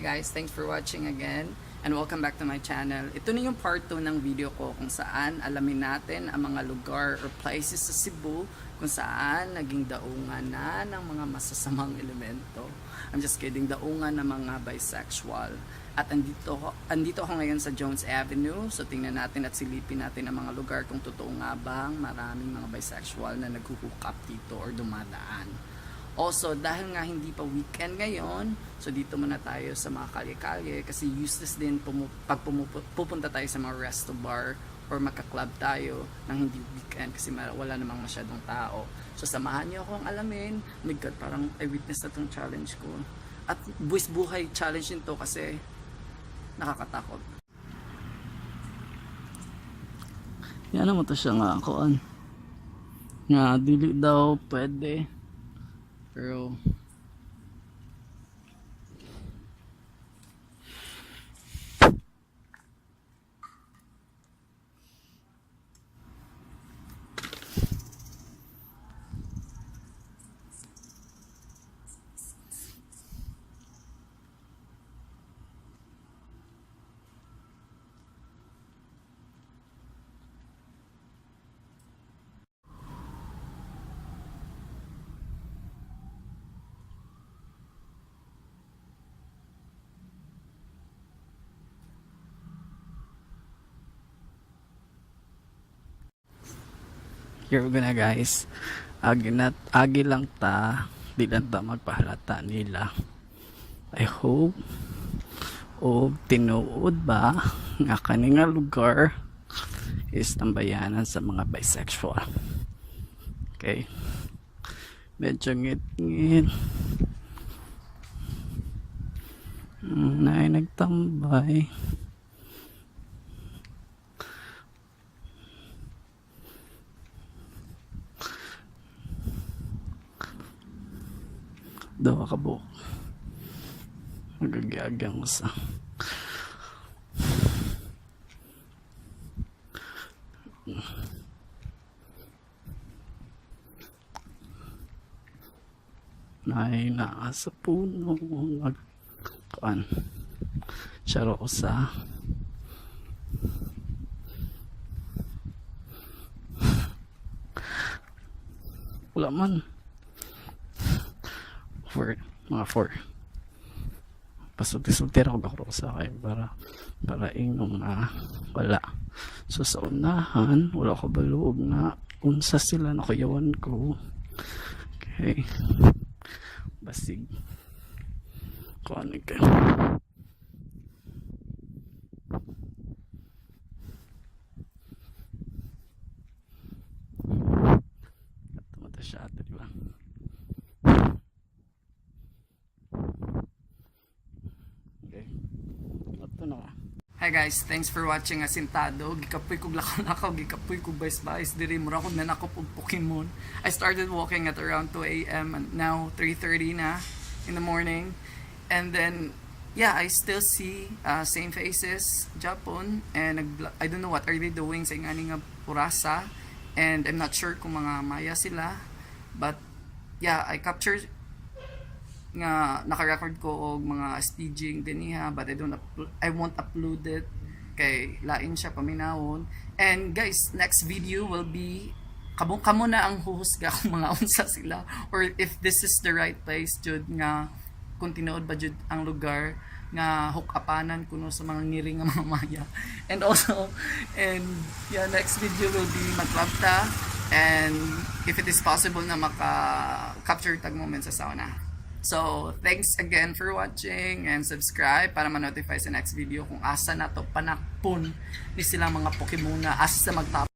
Hi guys, thanks for watching again and welcome back to my channel. Ito na yung part 2 ng video ko kung saan alamin natin ang mga lugar or places sa Cebu kung saan naging daungan na ng mga masasamang elemento. I'm just kidding, daungan ng mga bisexual. At andito ako ngayon sa Jones Avenue, so tingnan natin at silipin natin ang mga lugar kung totoo nga bang maraming mga bisexual na naghuhook up dito or dumadaan. Also, dahil nga hindi pa weekend ngayon, so dito muna tayo sa mga kalye-kalye kasi useless din pupunta tayo sa mga resto bar or maka-club tayo ng hindi weekend kasi wala namang masyadong tao. So samahan niyo akong alamin. Oh my God, parang I-witness na itong challenge ko. At buwis buhay challenge nito kasi nakakatakot. Yan naman to siya nga ako. Nga, dili daw pwede. Pero here we go na guys. Agi lang ta, di lang ta magpahalata nila. I hope o tinuod ba nga kaninga lugar is tambayanan sa mga bisexual. Okay, medyo ngit-ngit na nagtambay. Dawa ka buhok. Nagagiagang sa naasa puno nagkaan siya wala man mga 4 pasulti-sulti ako sa kayo para ingong wala. So sa unahan wala ko baloob na unsa sila nakuyawan ko. Okay, basig kuanig kayo. Mata siya ito, diba? Hi guys, thanks for watching Asintado. Gikapoy kog lakaw, gikapoy kog Bahis Bahis diri mura kog nanakop og Pokemon. I started walking at around 2 a.m. and now 3:30 na in the morning. And then yeah, I still see same faces Japon and I don't know what are they doing sa ingani nga purasa and I'm not sure kung mga maya sila. But yeah, I captured nga naka-record ko og mga staging diniha but I won't upload it kay lain siya paminawon. And guys, next video will be kamo na ang huhusga kung mga unsa sila or if this is the right place jud nga kung tinuod ba jud ang lugar nga hook-upanan kuno sa mga ngiring nga mga maya. And also yeah, next video will be matlabta and if it is possible na maka-capture tag moments sa sauna. So, thanks again for watching and subscribe para ma-notify sa next video kung asa na to panakpon ni silang mga Pokemon na asa sa magtapos.